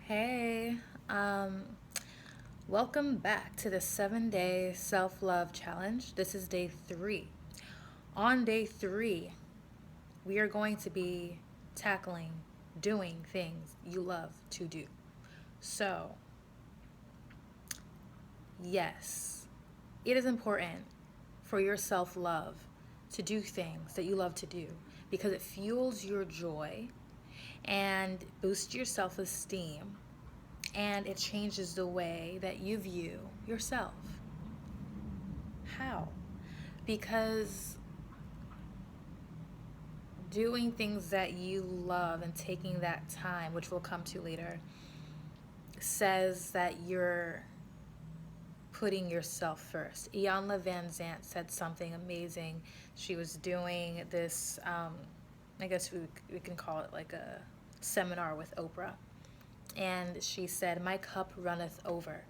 Hey, um, welcome back to the 7 day self love challenge. This is day 3. On day 3, we are going to be tackling doing things you love to do. So, yes, it is important for your self love to do things that you love to do because it fuels your joy and boosts your self esteem and it changes the way that you view yourself. How? Because doing things that you love and taking that time, which we'll come to later, says that you're putting yourself first. Iyanla Van Zant said something amazing. She was doing this, I guess we can call it like a seminar with Oprah. And she said, "My cup runneth over.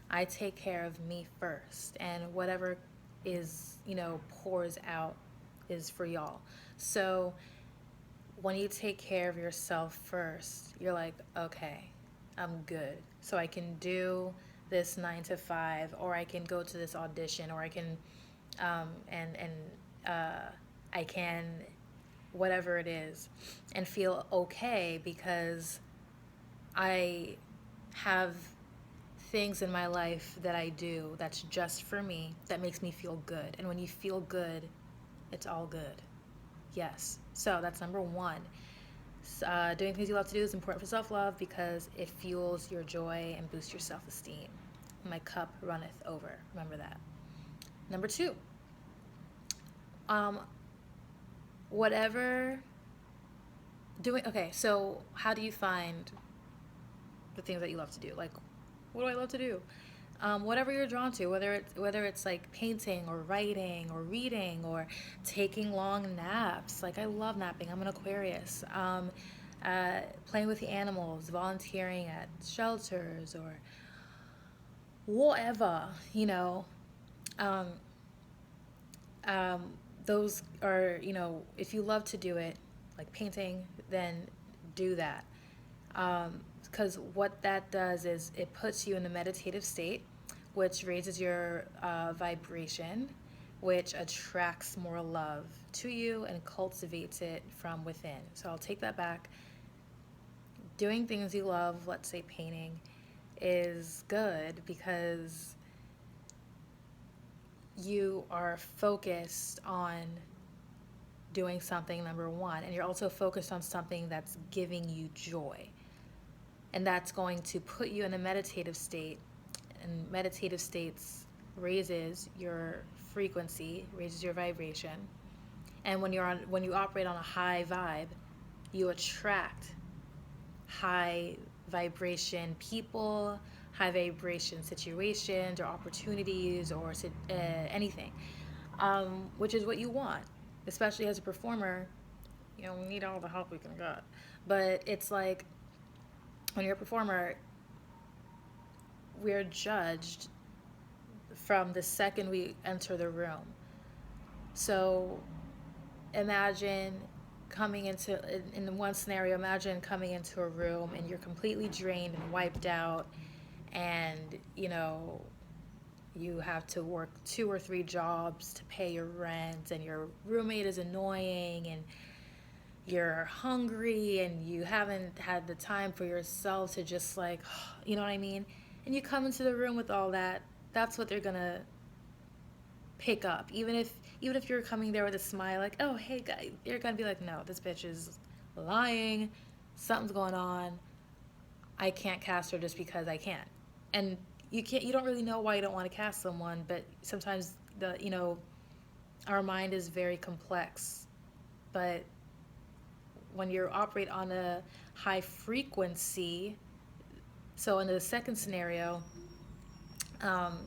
I take care of me first. And whatever pours out is for y'all." So when you take care of yourself first, you're like, okay, I'm good. So I can do this 9 to 5, or I can go to this audition, or I can, and I can, whatever it is, and feel okay because I have things in my life that I do that's just for me that makes me feel good. And when you feel good, it's all good. Yes. So that's number one. Doing things you love to do is important for self love because it fuels your joy and boosts your self esteem. My cup runneth over. Remember that. Number two, um, whatever doing. Okay, so how do you find the things that you love to do? Like, what do I love to do? Whatever you're drawn to, whether it's like painting or writing or reading or taking long naps. Like I love napping. I'm an Aquarius. Playing with the animals, volunteering at shelters or whatever. Um, um, those are if you love to do it, like painting, then do that. Because what that does is it puts you in a meditative state, which raises your vibration, which attracts more love to you and cultivates it from within. So I'll take that back. Doing things you love, let's say painting, is good because you are focused on doing something, number one, and you're also focused on something that's giving you joy. And that's going to put you in a meditative state, and meditative states raises your frequency, raises your vibration. And when you operate on a high vibe, you attract high vibration people, high vibration situations or opportunities or anything, which is what you want. Especially as a performer, we need all the help we can get. But it's like when you're a performer, we're judged from the second we enter the room. So imagine in one scenario, imagine coming into a room and you're completely drained and wiped out, and you have to work 2 or 3 jobs to pay your rent, and your roommate is annoying, and you're hungry, and you haven't had the time for yourself to just like, you know what I mean? And you come into the room with all that, that's what they're gonna pick up. Even if you're coming there with a smile, like, oh hey guy, you're gonna be like, no, this bitch is lying, something's going on. I can't cast her just because I can't. And you don't really know why you don't want to cast someone, but sometimes our mind is very complex. But when you operate on a high frequency, so in the second scenario, um,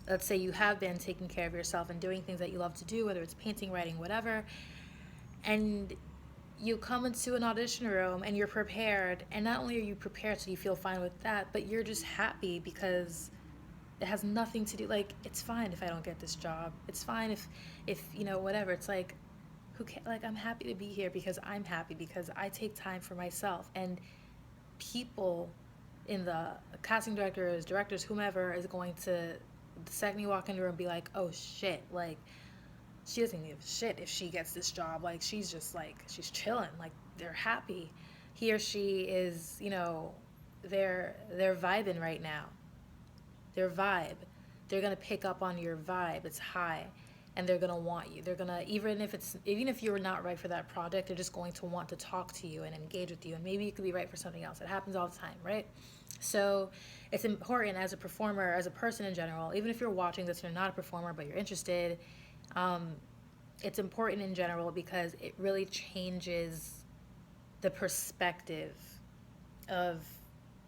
let's say you have been taking care of yourself and doing things that you love to do, whether it's painting, writing, whatever, and you come into an audition room and you're prepared, and not only are you prepared so you feel fine with that, but you're just happy because it has nothing to do, like, it's fine if I don't get this job, it's fine if whatever. It's like, who can, like, I'm happy to be here because I'm happy because I take time for myself. And people in the casting directors, whomever is going to, the second you walk into her and be like, oh shit, like she doesn't give a shit if she gets this job. Like she's just like, she's chilling. Like they're happy. He or she is, you know, they're vibing right now. Their vibe. They're gonna pick up on your vibe. It's high. And they're gonna want you. They're gonna, even if you're not right for that project, they're just going to want to talk to you and engage with you. And maybe you could be right for something else. It happens all the time, right? So it's important as a performer, as a person in general, even if you're watching this and you're not a performer but you're interested, it's important in general because it really changes the perspective of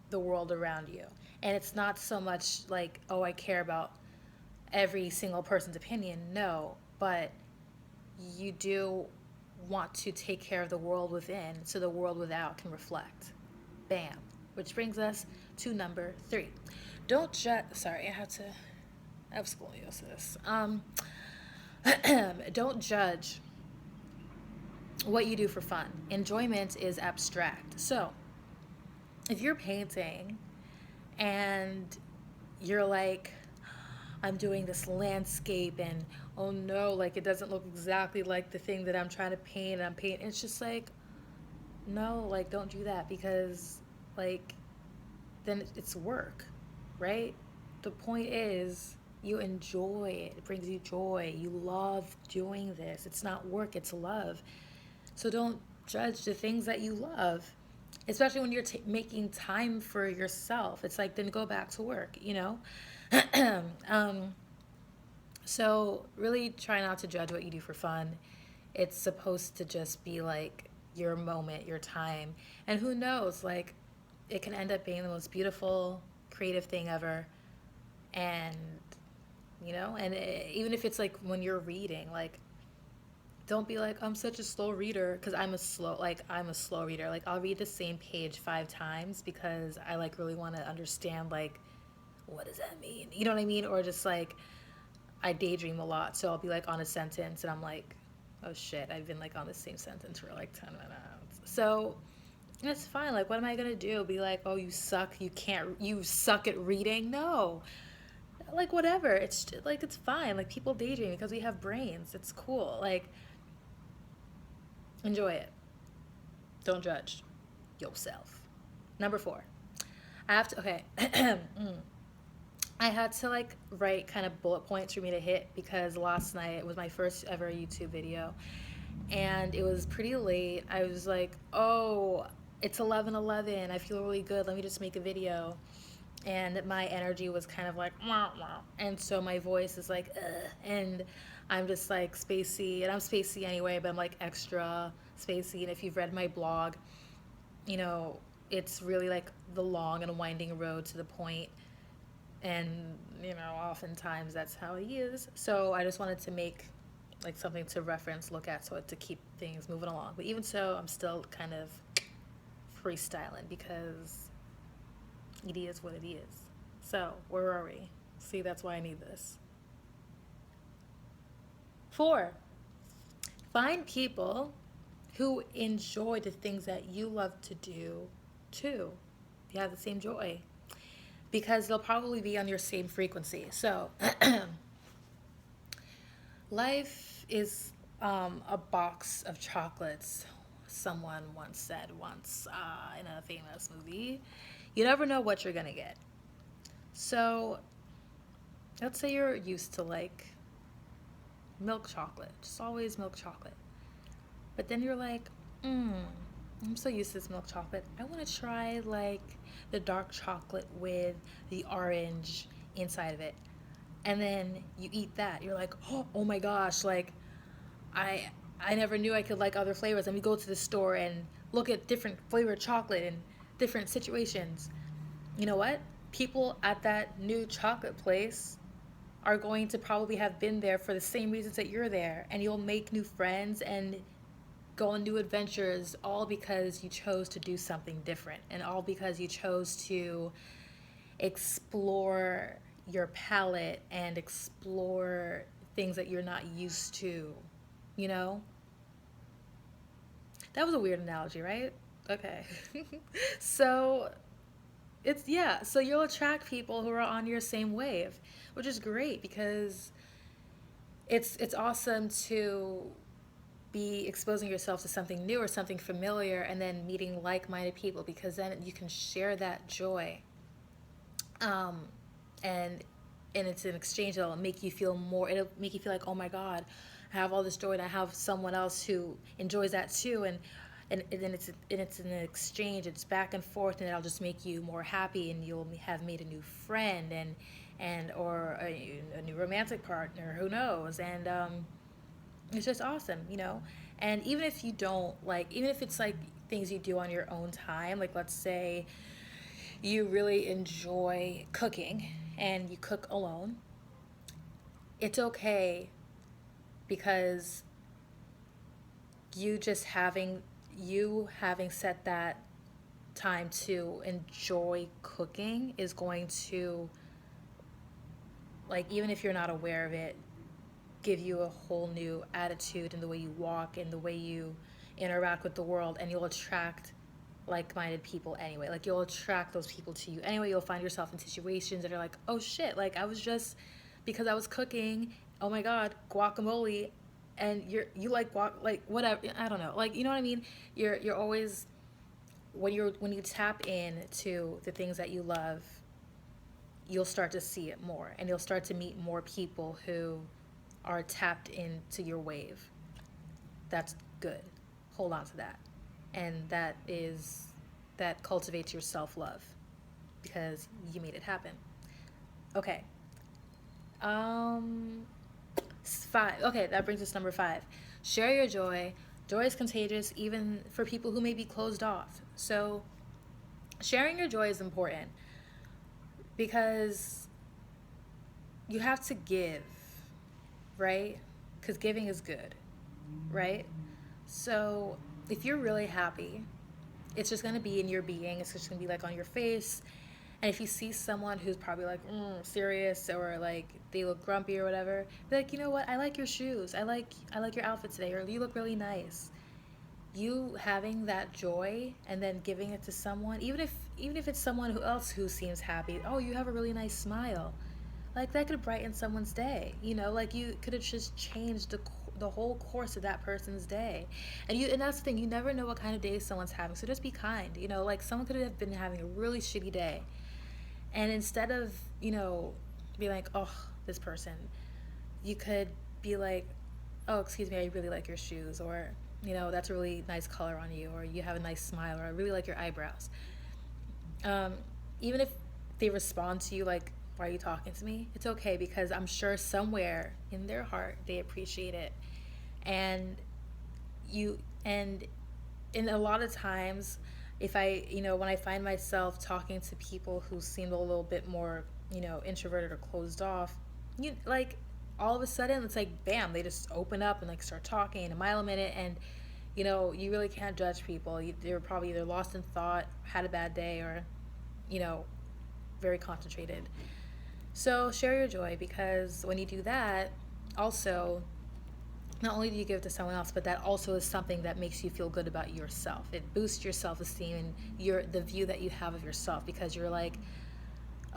the world around you. And it's not so much like, oh, I care about every single person's opinion. No, but you do want to take care of the world within so the world without can reflect. Bam. Which brings us to number 3. Don't judge. Sorry, I have scoliosis. Don't judge what you do for fun. Enjoyment is abstract. So, if you're painting and you're like, I'm doing this landscape and oh no, like it doesn't look exactly like the thing that I'm trying to paint and I'm painting, it's just like, no, like don't do that because like then it's work, right? The point is you enjoy it. It brings you joy. You love doing this. It's not work, it's love. So don't judge the things that you love, especially when you're making time for yourself. It's like, then go back to work, you know? So really try not to judge what you do for fun. It's supposed to just be like your moment, your time. And who knows, like it can end up being the most beautiful, creative thing ever. And, you know, and even if it's like when you're reading, like don't be like, I'm such a slow reader, because I'm a slow reader. Like I'll read the same page 5 times because I like really want to understand like what does that mean? You know what I mean? Or just like I daydream a lot, so I'll be like on a sentence and I'm like, oh shit, I've been like on the same sentence for like 10 minutes. So it's fine. Like what am I gonna do? Be like, oh, you suck, you suck at reading? No. Like whatever. It's like it's fine. Like people daydream because we have brains. It's cool. Like enjoy it. Don't judge yourself. Number 4. I have to okay. I had to like write kind of bullet points for me to hit because last night was my first ever YouTube video and it was pretty late. I was like, oh, it's 11:11. I feel really good. Let me just make a video. And my energy was kind of like, wah, wah. And so my voice is like, ugh. And I'm just like spacey, and I'm spacey anyway, but I'm like extra spacey. And if you've read my blog, you know, it's really like the long and winding road to the point. And, you know, oftentimes that's how he is. So I just wanted to make like something to reference, look at, so to keep things moving along. But even so, I'm still kind of freestyling because it is what it is. So where are we? See, that's why I need this. 4, find people who enjoy the things that you love to do too. You have the same joy because they'll probably be on your same frequency. So life is a box of chocolates, someone once said in a famous movie. You never know what you're gonna get. So let's say you're used to like milk chocolate, just always milk chocolate. But then you're like, I'm so used to this milk chocolate. I want to try like the dark chocolate with the orange inside of it. And then you eat that. You're like, oh my gosh, like I never knew I could like other flavors. And we go to the store and look at different flavored chocolate in different situations. You know what? People at that new chocolate place are going to probably have been there for the same reasons that you're there, and you'll make new friends and go on new adventures, all because you chose to do something different, and all because you chose to explore your palette and explore things that you're not used to, you know? That was a weird analogy, right? Okay. So It's, yeah, so you'll attract people who are on your same wave, which is great because it's awesome to be exposing yourself to something new or something familiar and then meeting like-minded people because then you can share that joy. Um, and it's an exchange that'll make you feel more, it'll make you feel like, oh my God, I have all this joy and I have someone else who enjoys that too. And then it's an exchange, it's back and forth, and it'll just make you more happy, and you'll have made a new friend, and or a new romantic partner, who knows. And it's just awesome, you know. And even if you don't like, even if it's like things you do on your own time, like let's say you really enjoy cooking and you cook alone, it's okay because you just having set that time to enjoy cooking is going to, like, even if you're not aware of it, give you a whole new attitude in the way you walk and the way you interact with the world, and you'll attract like-minded people anyway. Like, you'll attract those people to you anyway. You'll find yourself in situations that are like, oh shit, like I was just, because I was cooking, oh my God, guacamole, and you like guac, like whatever, I don't know, like, you know what I mean. You're always, when you tap in to the things that you love, you'll start to see it more, and you'll start to meet more people who are tapped into your wave. That's good. Hold on to that. And that cultivates your self-love because you made it happen. Okay. Um 5. Okay, that brings us to number 5. Share your joy. Joy is contagious even for people who may be closed off. So, sharing your joy is important because you have to give, right? Because giving is good, right? So if you're really happy, it's just going to be in your being. It's just going to be like on your face. And if you see someone who's probably like serious, or like they look grumpy or whatever, be like, you know what? I like your shoes. I like your outfit today, or you look really nice. You having that joy and then giving it to someone, even if it's someone who else who seems happy. Oh, you have a really nice smile. Like, that could brighten someone's day. You know, like you could have just changed the whole course of that person's day. And that's the thing, you never know what kind of day someone's having. So just be kind. You know, like someone could have been having a really shitty day. And instead of, you know, being like, oh, this person, you could be like, oh, excuse me, I really like your shoes, or, you know, that's a really nice color on you, or you have a nice smile, or I really like your eyebrows. Um, Even if they respond to you like, why are you talking to me? It's okay because I'm sure somewhere in their heart they appreciate it. And you, and in a lot of times, if I, you know, when I find myself talking to people who seem a little bit more, you know, introverted or closed off, you like, all of a sudden it's like bam, they just open up and like start talking a mile a minute. And you know, you really can't judge people. They're probably either lost in thought, had a bad day, or, you know, very concentrated. So share your joy, because when you do that, also, not only do you give it to someone else, but that also is something that makes you feel good about yourself. It boosts your self-esteem and the view that you have of yourself, because you're like,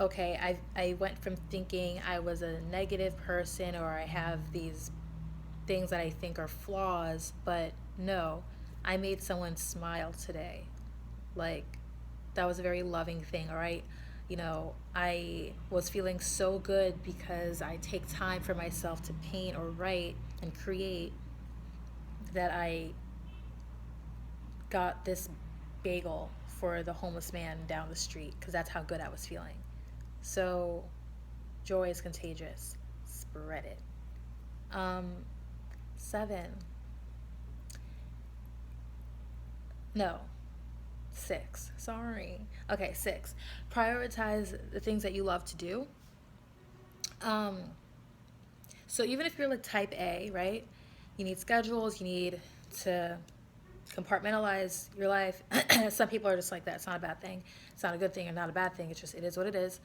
okay, I went from thinking I was a negative person, or I have these things that I think are flaws, but no, I made someone smile today. Like, that was a very loving thing, all right? You know, I was feeling so good because I take time for myself to paint or write and create, that I got this bagel for the homeless man down the street, because that's how good I was feeling. So, joy is contagious. Spread it. Um, 7. No, 6. Sorry. Okay, 6. Prioritize the things that you love to do. Um, so even if you're like type A, right? You need schedules, you need to compartmentalize your life. Some people are just like that. It's not a bad thing. It's not a good thing or not a bad thing. It's just, it is what it is.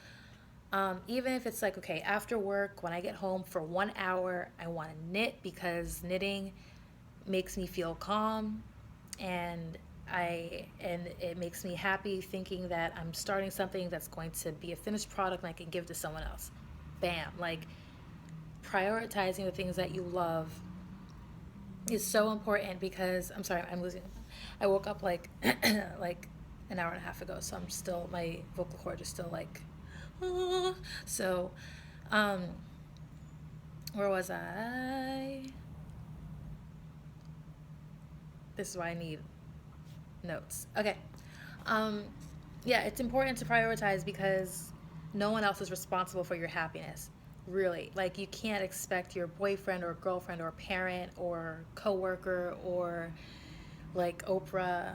Even if it's like, okay, after work, when I get home for 1 hour, I want to knit because knitting makes me feel calm, and And it makes me happy thinking that I'm starting something that's going to be a finished product and I can give to someone else. Bam. Like, prioritizing the things that you love is so important because I'm sorry, I'm losing. I woke up like like an hour and a half ago, so I'm still, my vocal cord is still like ah. So um where was I? This is why I need notes. Okay. Um yeah, it's important to prioritize because no one else is responsible for your happiness. Really. Like, you can't expect your boyfriend or girlfriend or parent or coworker or like Oprah.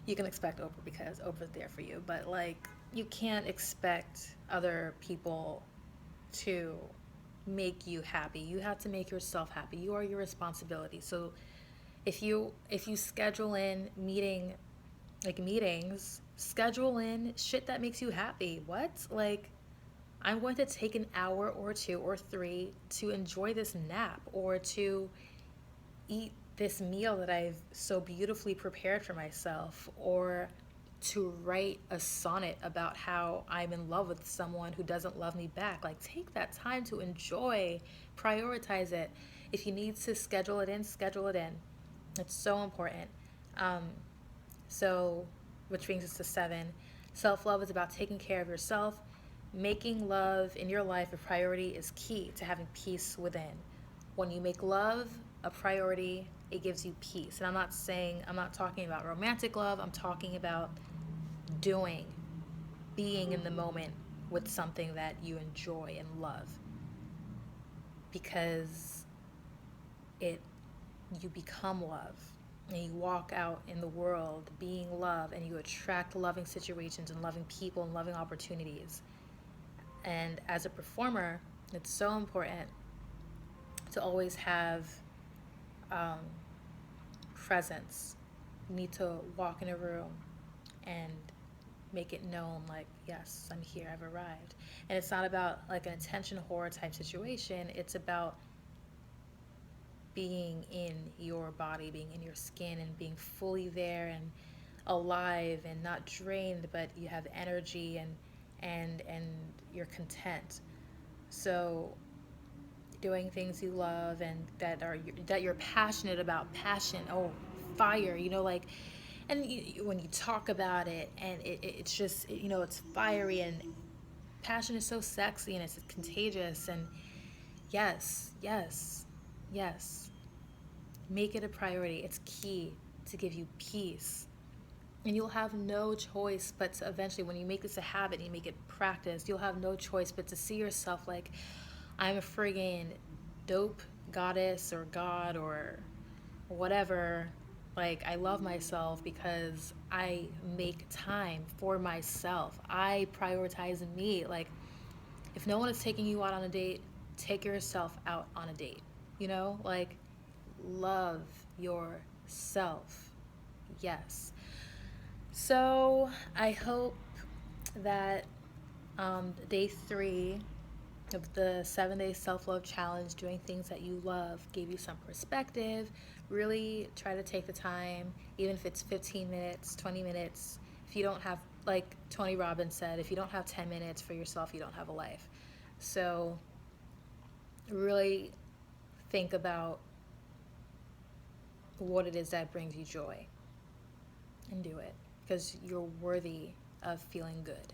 You can expect Oprah because Oprah's there for you, but like, you can't expect other people to make you happy. You have to make yourself happy. You are your responsibility. So if you schedule in meetings, schedule in shit that makes you happy. What? Like, I'm going to take an hour or two or three to enjoy this nap or to eat this meal that I've so beautifully prepared for myself, or to write a sonnet about how I'm in love with someone who doesn't love me back. Like, take that time to enjoy, prioritize it. If you need to schedule it in, schedule it in. It's so important. Um, so, which brings us to 7. Self love is about taking care of yourself. Making love in your life a priority is key to having peace within. When you make love a priority, it gives you peace. And I'm not talking about romantic love, I'm talking about doing, being in the moment with something that you enjoy and love. Because it you become love, and you walk out in the world being love, and you attract loving situations and loving people and loving opportunities. And as a performer, it's so important to always have um, presence. You need to walk in a room and make it known, like, yes, I'm here, I've arrived. And it's not about like an attention whore type situation. It's about being in your body, being in your skin, and being fully there and alive and not drained, but you have energy and you're content. So doing things you love and that you're passionate about. Passion, oh, fire, like, and when you talk about it, and it's just, it's fiery, and passion is so sexy and it's contagious. And yes, yes, yes, make it a priority. It's key to give you peace. And you'll have no choice but to eventually, when you make this a habit and you make it practice, you'll have no choice but to see yourself like, I'm a friggin' dope goddess or god or whatever. Like, I love myself because I make time for myself. I prioritize me. Like, if no one is taking you out on a date, take yourself out on a date. Like, love yourself. Yes. So I hope that day 3 of the 7-day self-love challenge, doing things that you love, gave you some perspective. Really try to take the time, even if it's 15 minutes, 20 minutes. If you don't have, like Tony Robbins said, if you don't have 10 minutes for yourself, you don't have a life. So really think about what it is that brings you joy and do it, because you're worthy of feeling good.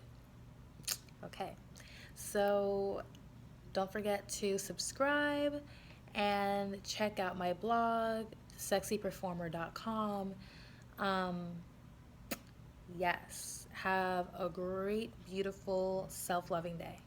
Okay, so don't forget to subscribe and check out my blog, sexyperformer.com. Yes, have a great, beautiful, self-loving day.